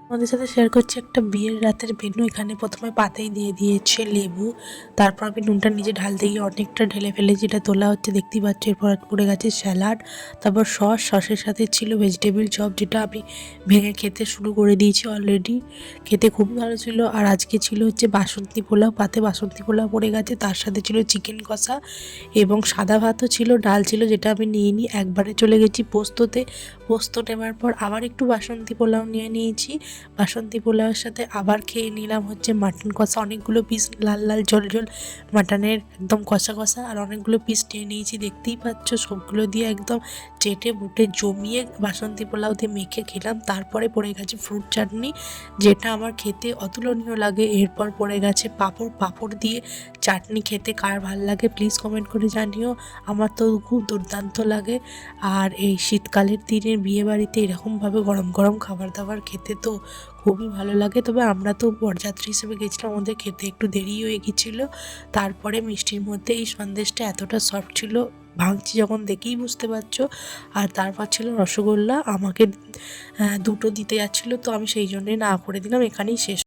আমাদের সাথে শেয়ার করছি একটা বিয়ের রাতের মেনু। এখানে প্রথমে পাতেই দিয়ে দিয়েছে লেবু, তারপর আমি নুনটা নিজে ঢালতে গিয়ে অনেকটা ঢেলে ফেলেছি, এটা তোলা হচ্ছে দেখতেই পাচ্ছ। এরপর পড়ে গেছে স্যালাড, তারপর সসের সাথে ছিল ভেজিটেবিল চপ, যেটা আমি ভেঙে খেতে শুরু করে দিয়েছি অলরেডি। খেতে খুবই ভালো ছিল। আর আজকে ছিল হচ্ছে বাসন্তী পোলাও, পাতে বাসন্তী পোলাও পড়ে গেছে, তার সাথে ছিল চিকেন কষা এবং সাদা ভাতও ছিল, ডাল ছিল, যেটা আমি নিয়ে নিই। একবারে চলে গেছি পোস্ততে। পোস্ত নেওয়ার পর আবার একটু বাসন্তী পোলাও নিয়ে নিয়েছি। বাসন্তী পোলাওয়ের সাথে আবার খেয়ে নিলাম হচ্ছে মাটন কষা, অনেকগুলো পিস লাল লাল ঝোল ঝোল মাটনের একদম কষা কষা, আর অনেকগুলো পিস নিয়ে নিয়েছি দেখতেই পাচ্ছ। সবগুলো দিয়ে একদম চেটে বুটে জমিয়ে বাসন্তী পোলাও দিয়ে মেখে খেলাম। তারপরে পড়ে গেছে ফ্রুট চাটনি, যেটা আমার খেতে অতুলনীয় লাগে। এরপর পড়ে গেছে পাঁপড়। পাঁপড় দিয়ে চাটনি খেতে কার ভালো লাগে প্লিজ কমেন্ট করে জানিও। আমার তো খুব দুর্দান্ত লাগে। আর এই শীতকালের দিনের বিয়েবাড়িতে এরকমভাবে গরম গরম খাবার দাবার খেতে তো খুবই ভালো লাগে। তবে আমরা তো বরযাত্রী হিসেবে গেছিলাম, আমাদের খেতে একটু দেরি হয়ে গিয়েছিলো। তারপরে মিষ্টির মধ্যে এই সন্দেশটা এতটা সফট ছিল, ভাঙছি যখন দেখেই বুঝতে পারছো। আর তারপর ছিল রসগোল্লা, আমাকে দুটো দিতে যাচ্ছিলো, তো আমি সেই জন্যে না করে দিলাম। এখানেই শেষ।